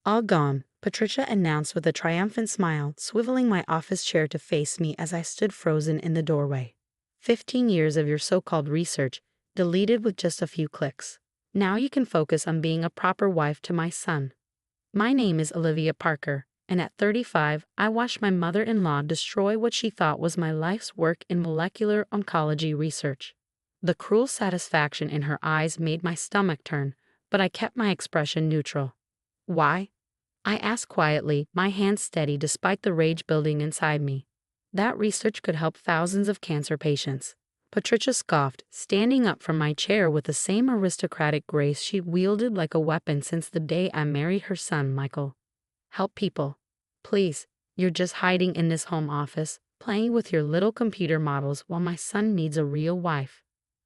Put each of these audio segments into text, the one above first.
All gone, Patricia announced with a triumphant smile, swiveling my office chair to face me as I stood frozen in the doorway. 15 years of your so-called research, deleted with just a few clicks. Now you can focus on being a proper wife to my son. My name is Olivia Parker, and at 35, I watched my mother-in-law destroy what she thought was my life's work in molecular oncology research. The cruel satisfaction in her eyes made my stomach turn, but I kept my expression neutral. Why? I asked quietly, my hands steady despite the rage building inside me. That research could help thousands of cancer patients. Patricia scoffed, standing up from my chair with the same aristocratic grace she'd wielded like a weapon since the day I married her son, Michael. Help people. Please, you're just hiding in this home office, playing with your little computer models while my son needs a real wife.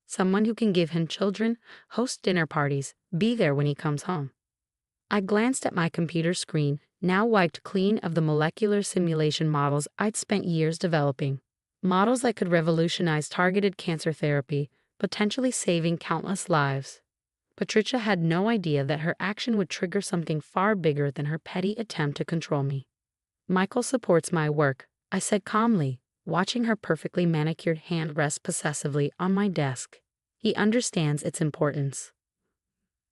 Someone who can give him children, host dinner parties, be there when he comes home. I glanced at my computer screen, now wiped clean of the molecular simulation models I'd spent years developing. Models that could revolutionize targeted cancer therapy, potentially saving countless lives. Patricia had no idea that her action would trigger something far bigger than her petty attempt to control me. Michael supports my work, I said calmly, watching her perfectly manicured hand rest possessively on my desk. He understands its importance.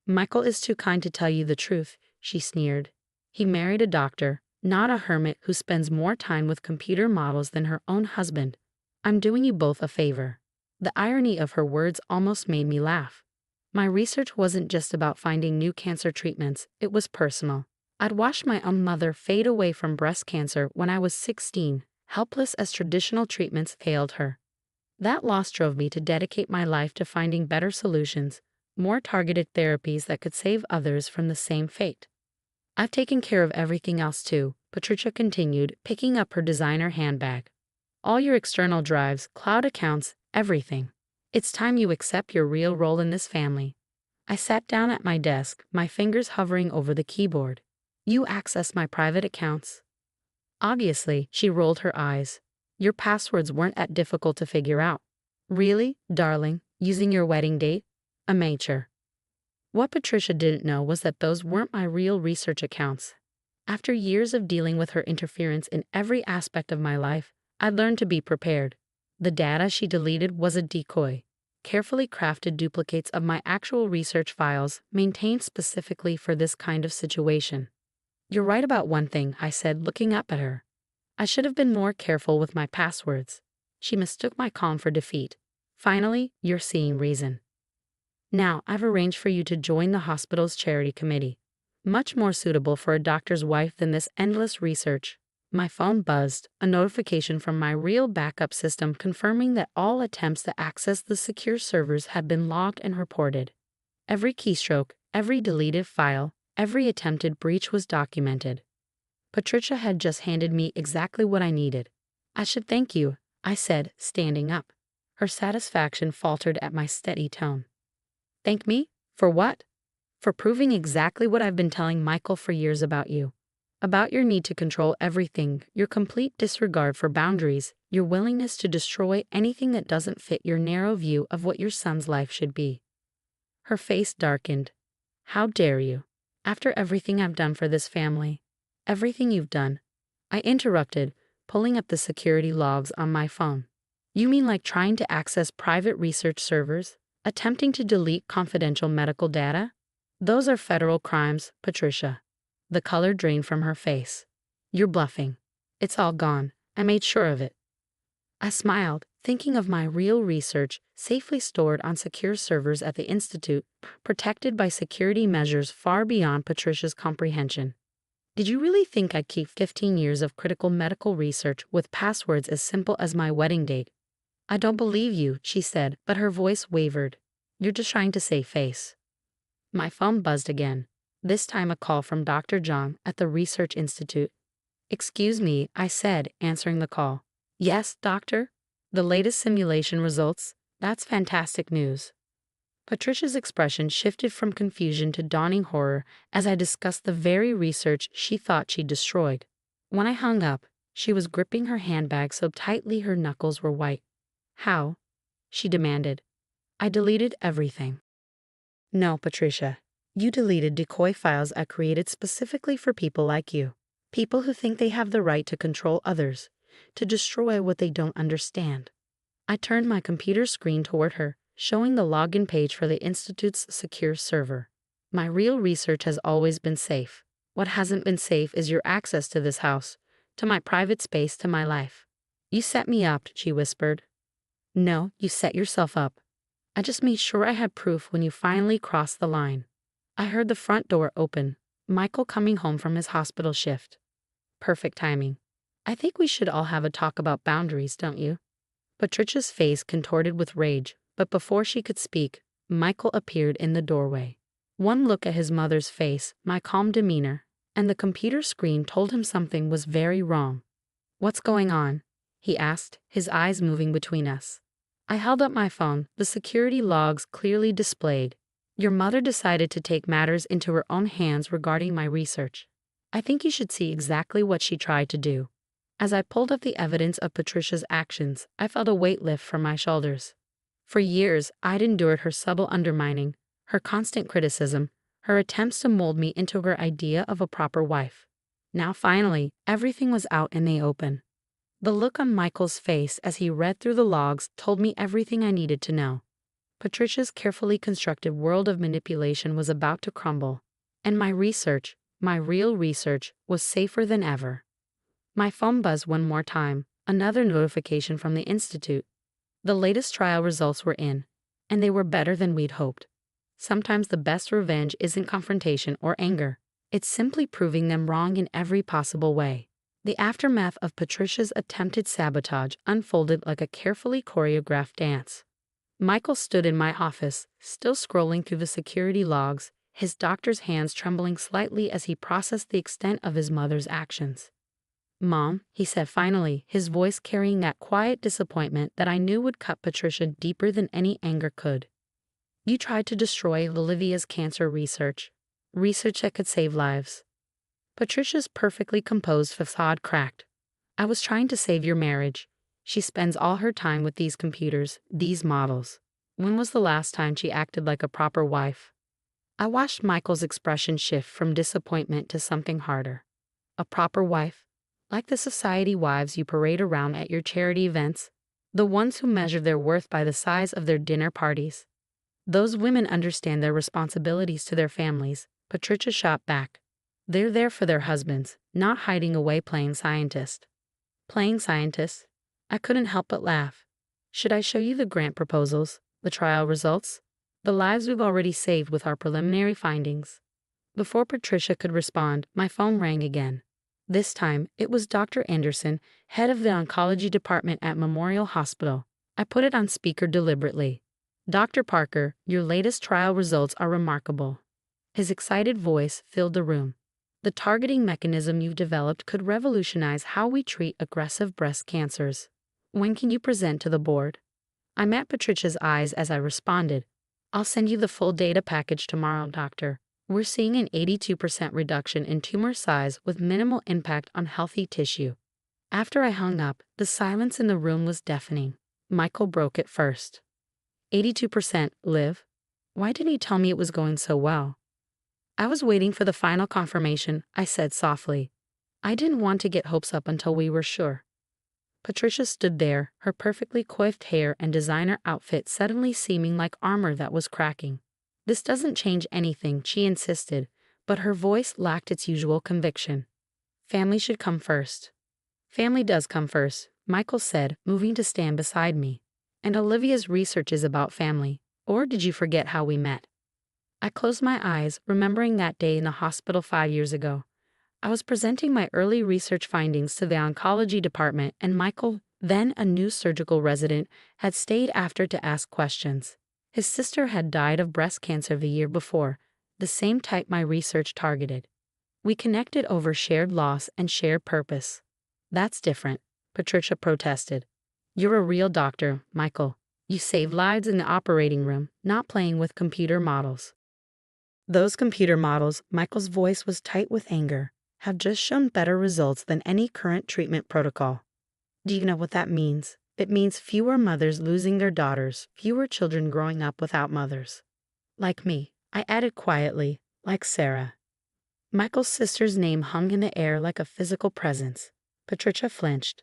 Michael is too kind to tell you the truth, she sneered. He married a doctor, not a hermit who spends more time with computer models than her own husband. I'm doing you both a favor. The irony of her words almost made me laugh. My research wasn't just about finding new cancer treatments, it was personal. I'd watched my own mother fade away from breast cancer when I was 16, helpless as traditional treatments failed her. That loss drove me to dedicate my life to finding better solutions, more targeted therapies that could save others from the same fate. I've taken care of everything else too, Patricia continued, picking up her designer handbag. All your external drives, cloud accounts, everything. It's time you accept your real role in this family. I sat down at my desk, my fingers hovering over the keyboard. You access my private accounts. Obviously, she rolled her eyes. Your passwords weren't that difficult to figure out. Really, darling, using your wedding date? Amateur. What Patricia didn't know was that those weren't my real research accounts. After years of dealing with her interference in every aspect of my life, I'd learned to be prepared. The data she deleted was a decoy. Carefully crafted duplicates of my actual research files maintained specifically for this kind of situation. You're right about one thing, I said, looking up at her. I should have been more careful with my passwords. She mistook my calm for defeat. Finally, you're seeing reason. Now, I've arranged for you to join the hospital's charity committee. Much more suitable for a doctor's wife than this endless research. My phone buzzed, a notification from my real backup system confirming that all attempts to access the secure servers had been logged and reported. Every keystroke, every deleted file, every attempted breach was documented. Patricia had just handed me exactly what I needed. I should thank you, I said, standing up. Her satisfaction faltered at my steady tone. Thank me? For what? For proving exactly what I've been telling Michael for years about you. About your need to control everything, your complete disregard for boundaries, your willingness to destroy anything that doesn't fit your narrow view of what your son's life should be. Her face darkened. How dare you? After everything I've done for this family. Everything you've done. I interrupted, pulling up the security logs on my phone. You mean like trying to access private research servers? Attempting to delete confidential medical data? Those are federal crimes, Patricia. The color drained from her face. You're bluffing. It's all gone. I made sure of it. I smiled, thinking of my real research, safely stored on secure servers at the Institute, protected by security measures far beyond Patricia's comprehension. Did you really think I'd keep 15 years of critical medical research with passwords as simple as my wedding date? I don't believe you, she said, but her voice wavered. You're just trying to save face. My phone buzzed again. This time a call from Dr. John at the Research Institute. Excuse me, I said, answering the call. Yes, doctor? The latest simulation results? That's fantastic news. Patricia's expression shifted from confusion to dawning horror as I discussed the very research she thought she'd destroyed. When I hung up, she was gripping her handbag so tightly her knuckles were white. How? She demanded. I deleted everything. No, Patricia. You deleted decoy files I created specifically for people like you. People who think they have the right to control others, to destroy what they don't understand. I turned my computer screen toward her, showing the login page for the Institute's secure server. My real research has always been safe. What hasn't been safe is your access to this house, to my private space, to my life. You set me up, she whispered. No, you set yourself up. I just made sure I had proof when you finally crossed the line. I heard the front door open, Michael coming home from his hospital shift. Perfect timing. I think we should all have a talk about boundaries, don't you? Patricia's face contorted with rage, but before she could speak, Michael appeared in the doorway. One look at his mother's face, my calm demeanor, and the computer screen told him something was very wrong. What's going on? He asked, his eyes moving between us. I held up my phone, the security logs clearly displayed. Your mother decided to take matters into her own hands regarding my research. I think you should see exactly what she tried to do. As I pulled up the evidence of Patricia's actions, I felt a weight lift from my shoulders. For years, I'd endured her subtle undermining, her constant criticism, her attempts to mold me into her idea of a proper wife. Now finally, everything was out in the open. The look on Michael's face as he read through the logs told me everything I needed to know. Patricia's carefully constructed world of manipulation was about to crumble, and my research, my real research, was safer than ever. My phone buzzed one more time, another notification from the Institute. The latest trial results were in, and they were better than we'd hoped. Sometimes the best revenge isn't confrontation or anger. It's simply proving them wrong in every possible way. The aftermath of Patricia's attempted sabotage unfolded like a carefully choreographed dance. Michael stood in my office, still scrolling through the security logs, his doctor's hands trembling slightly as he processed the extent of his mother's actions. Mom, he said finally, his voice carrying that quiet disappointment that I knew would cut Patricia deeper than any anger could. You tried to destroy Olivia's cancer research that could save lives. Patricia's perfectly composed facade cracked. I was trying to save your marriage. She spends all her time with these computers, these models. When was the last time she acted like a proper wife? I watched Michael's expression shift from disappointment to something harder. A proper wife? Like the society wives you parade around at your charity events? The ones who measure their worth by the size of their dinner parties? Those women understand their responsibilities to their families, Patricia shot back. They're there for their husbands, not hiding away playing scientist. Playing scientist? I couldn't help but laugh. Should I show you the grant proposals, the trial results, the lives we've already saved with our preliminary findings? Before Patricia could respond, my phone rang again. This time, it was Dr. Anderson, head of the oncology department at Memorial Hospital. I put it on speaker deliberately. Dr. Parker, your latest trial results are remarkable. His excited voice filled the room. The targeting mechanism you've developed could revolutionize how we treat aggressive breast cancers. When can you present to the board? I met Patricia's eyes as I responded. I'll send you the full data package tomorrow, doctor. We're seeing an 82% reduction in tumor size with minimal impact on healthy tissue. After I hung up, the silence in the room was deafening. Michael broke it first. 82%, Liv? Why didn't you tell me it was going so well? I was waiting for the final confirmation, I said softly. I didn't want to get hopes up until we were sure. Patricia stood there, her perfectly coiffed hair and designer outfit suddenly seeming like armor that was cracking. This doesn't change anything, she insisted, but her voice lacked its usual conviction. Family should come first. Family does come first, Michael said, moving to stand beside me. And Olivia's research is about family. Or did you forget how we met? I closed my eyes, remembering that day in the hospital 5 years ago. I was presenting my early research findings to the oncology department, and Michael, then a new surgical resident, had stayed after to ask questions. His sister had died of breast cancer the year before, the same type my research targeted. We connected over shared loss and shared purpose. That's different, Patricia protested. You're a real doctor, Michael. You save lives in the operating room, not playing with computer models. Those computer models, Michael's voice was tight with anger, have just shown better results than any current treatment protocol. Do you know what that means? It means fewer mothers losing their daughters, fewer children growing up without mothers. Like me, I added quietly, like Sarah. Michael's sister's name hung in the air like a physical presence. Patricia flinched.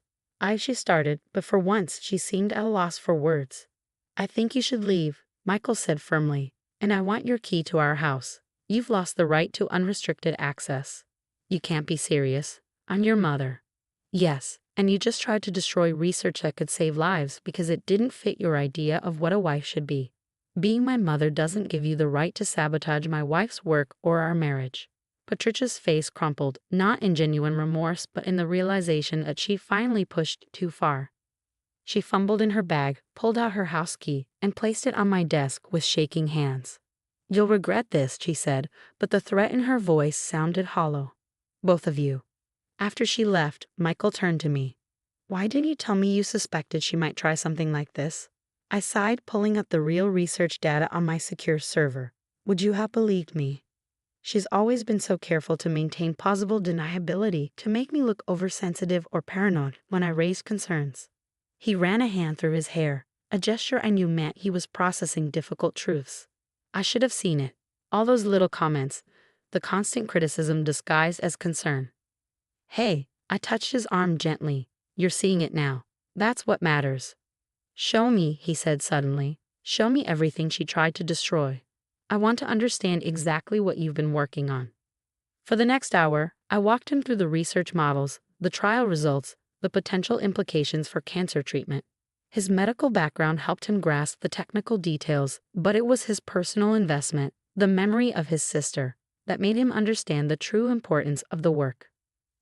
She started, but for once she seemed at a loss for words. I think you should leave, Michael said firmly, and I want your key to our house. You've lost the right to unrestricted access. You can't be serious. I'm your mother. Yes, and you just tried to destroy research that could save lives because it didn't fit your idea of what a wife should be. Being my mother doesn't give you the right to sabotage my wife's work or our marriage. Patricia's face crumpled, not in genuine remorse but in the realization that she finally pushed too far. She fumbled in her bag, pulled out her house key, and placed it on my desk with shaking hands. You'll regret this, she said, but the threat in her voice sounded hollow. Both of you. After she left, Michael turned to me. Why didn't you tell me you suspected she might try something like this? I sighed, pulling up the real research data on my secure server. Would you have believed me? She's always been so careful to maintain plausible deniability to make me look oversensitive or paranoid when I raised concerns. He ran a hand through his hair, a gesture I knew meant he was processing difficult truths. I should have seen it. All those little comments, the constant criticism disguised as concern. Hey, I touched his arm gently. You're seeing it now. That's what matters. Show me, he said suddenly. Show me everything she tried to destroy. I want to understand exactly what you've been working on. For the next hour, I walked him through the research models, the trial results, the potential implications for cancer treatment. His medical background helped him grasp the technical details, but it was his personal investment, the memory of his sister, that made him understand the true importance of the work.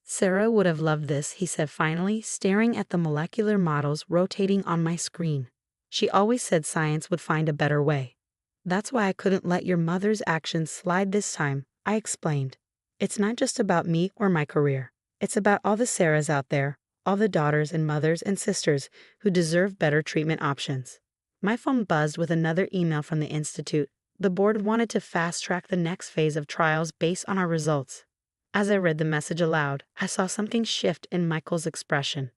Sarah would have loved this, he said finally, staring at the molecular models rotating on my screen. She always said science would find a better way. That's why I couldn't let your mother's actions slide this time, I explained. It's not just about me or my career. It's about all the Sarahs out there, all the daughters and mothers and sisters who deserve better treatment options. My phone buzzed with another email from the Institute. The board wanted to fast-track the next phase of trials based on our results. As I read the message aloud, I saw something shift in Michael's expression.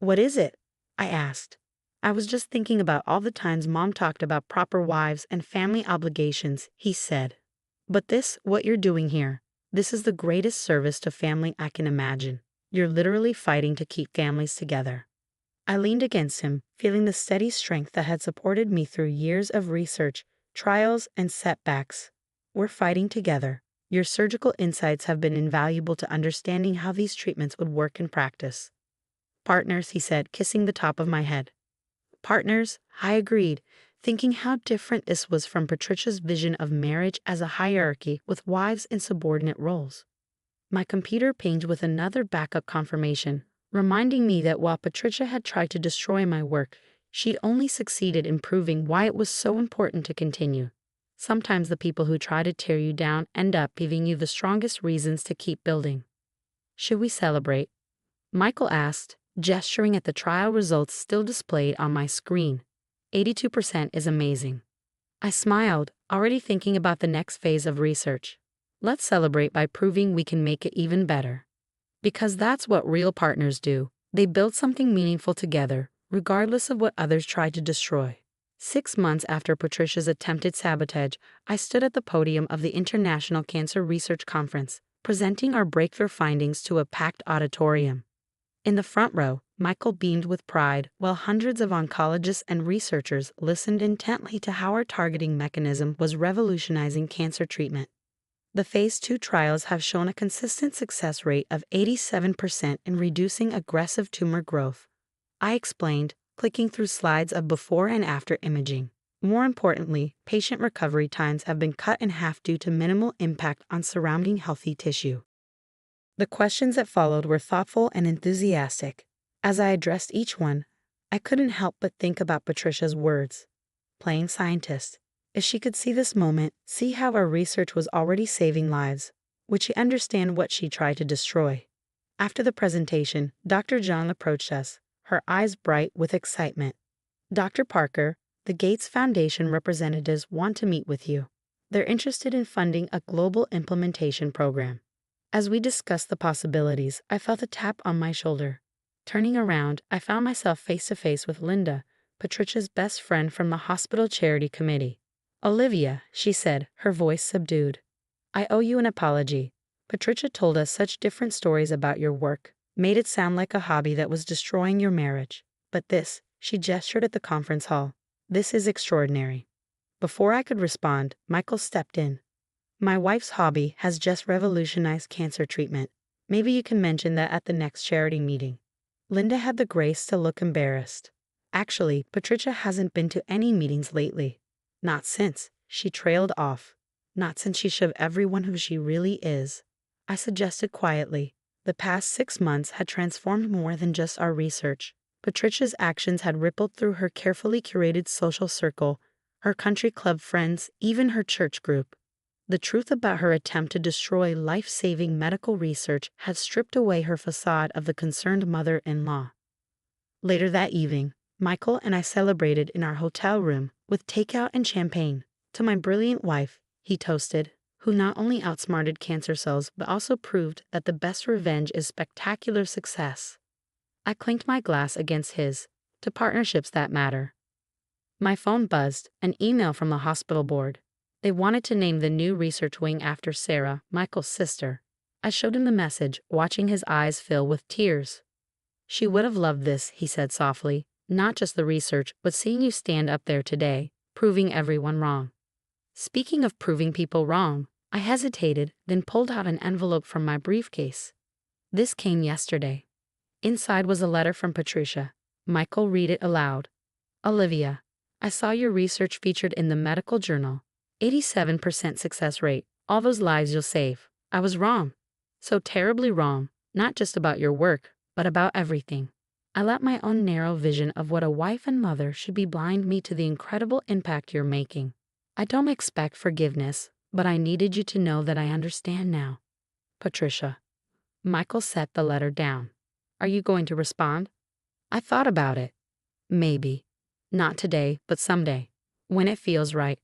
What is it? I asked. I was just thinking about all the times Mom talked about proper wives and family obligations, he said. But what you're doing here, this is the greatest service to family I can imagine. You're literally fighting to keep families together. I leaned against him, feeling the steady strength that had supported me through years of research, trials, and setbacks. We're fighting together. Your surgical insights have been invaluable to understanding how these treatments would work in practice. Partners, he said, kissing the top of my head. Partners, I agreed, thinking how different this was from Patricia's vision of marriage as a hierarchy with wives in subordinate roles. My computer pinged with another backup confirmation, reminding me that while Patricia had tried to destroy my work, she'd only succeeded in proving why it was so important to continue. Sometimes the people who try to tear you down end up giving you the strongest reasons to keep building. Should we celebrate? Michael asked, gesturing at the trial results still displayed on my screen. 82% is amazing. I smiled, already thinking about the next phase of research. Let's celebrate by proving we can make it even better. Because that's what real partners do. They build something meaningful together, regardless of what others try to destroy. 6 months after Patricia's attempted sabotage, I stood at the podium of the International Cancer Research Conference, presenting our breakthrough findings to a packed auditorium. In the front row, Michael beamed with pride, while hundreds of oncologists and researchers listened intently to how our targeting mechanism was revolutionizing cancer treatment. The Phase 2 trials have shown a consistent success rate of 87% in reducing aggressive tumor growth. I explained, clicking through slides of before and after imaging. More importantly, patient recovery times have been cut in half due to minimal impact on surrounding healthy tissue. The questions that followed were thoughtful and enthusiastic. As I addressed each one, I couldn't help but think about Patricia's words. Playing scientist. If she could see this moment, see how our research was already saving lives, would she understand what she tried to destroy? After the presentation, Dr. John approached us, her eyes bright with excitement. Dr. Parker, the Gates Foundation representatives want to meet with you. They're interested in funding a global implementation program. As we discussed the possibilities, I felt a tap on my shoulder. Turning around, I found myself face to face with Linda, Patricia's best friend from the hospital charity committee. Olivia, she said, her voice subdued. I owe you an apology. Patricia told us such different stories about your work, made it sound like a hobby that was destroying your marriage. But this, she gestured at the conference hall, this is extraordinary. Before I could respond, Michael stepped in. My wife's hobby has just revolutionized cancer treatment. Maybe you can mention that at the next charity meeting. Linda had the grace to look embarrassed. Actually, Patricia hasn't been to any meetings lately. Not since, she trailed off. Not since she showed everyone who she really is. I suggested quietly. The past 6 months had transformed more than just our research. Patricia's actions had rippled through her carefully curated social circle, her country club friends, even her church group. The truth about her attempt to destroy life-saving medical research had stripped away her facade of the concerned mother-in-law. Later that evening, Michael and I celebrated in our hotel room with takeout and champagne. To my brilliant wife, he toasted, who not only outsmarted cancer cells but also proved that the best revenge is spectacular success. I clinked my glass against his, to partnerships that matter. My phone buzzed, an email from the hospital board. They wanted to name the new research wing after Sarah, Michael's sister. I showed him the message, watching his eyes fill with tears. She would have loved this, he said softly, not just the research, but seeing you stand up there today, proving everyone wrong. Speaking of proving people wrong, I hesitated, then pulled out an envelope from my briefcase. This came yesterday. Inside was a letter from Patricia. Michael read it aloud. Olivia, I saw your research featured in the medical journal. 87% success rate. All those lives you'll save. I was wrong. So terribly wrong, not just about your work, but about everything. I let my own narrow vision of what a wife and mother should be blind me to the incredible impact you're making. I don't expect forgiveness, but I needed you to know that I understand now. Patricia. Michael set the letter down. Are you going to respond? I thought about it. Maybe. Not today, but someday. When it feels right.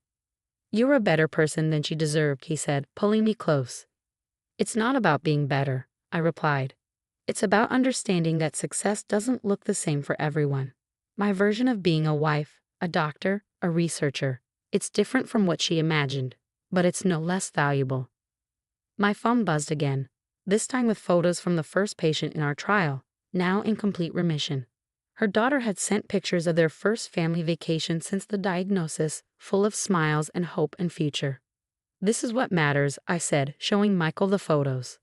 You're a better person than she deserved, he said, pulling me close. It's not about being better, I replied. It's about understanding that success doesn't look the same for everyone. My version of being a wife, a doctor, a researcher, it's different from what she imagined, but it's no less valuable. My phone buzzed again, this time with photos from the first patient in our trial, now in complete remission. Her daughter had sent pictures of their first family vacation since the diagnosis, full of smiles and hope and future. This is what matters, I said, showing Michael the photos.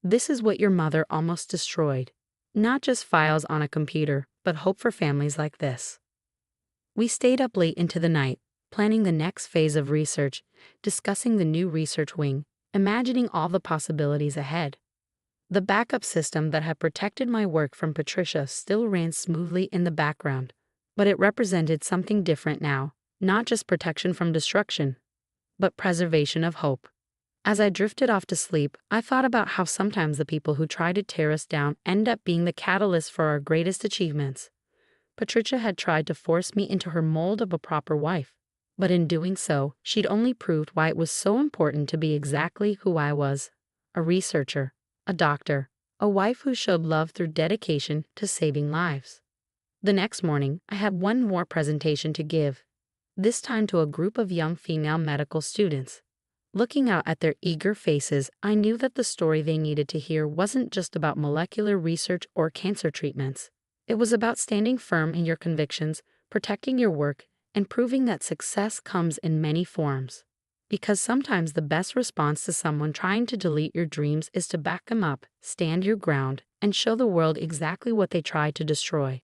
This is what your mother almost destroyed. Not just files on a computer, but hope for families like this. We stayed up late into the night, planning the next phase of research, discussing the new research wing, imagining all the possibilities ahead. The backup system that had protected my work from Patricia still ran smoothly in the background, but it represented something different now, not just protection from destruction, but preservation of hope. As I drifted off to sleep, I thought about how sometimes the people who try to tear us down end up being the catalyst for our greatest achievements. Patricia had tried to force me into her mold of a proper wife, but in doing so, she'd only proved why it was so important to be exactly who I was, a researcher, a doctor, a wife who showed love through dedication to saving lives. The next morning, I had one more presentation to give, this time to a group of young female medical students. Looking out at their eager faces, I knew that the story they needed to hear wasn't just about molecular research or cancer treatments. It was about standing firm in your convictions, protecting your work, and proving that success comes in many forms. Because sometimes the best response to someone trying to delete your dreams is to back them up, stand your ground, and show the world exactly what they tried to destroy.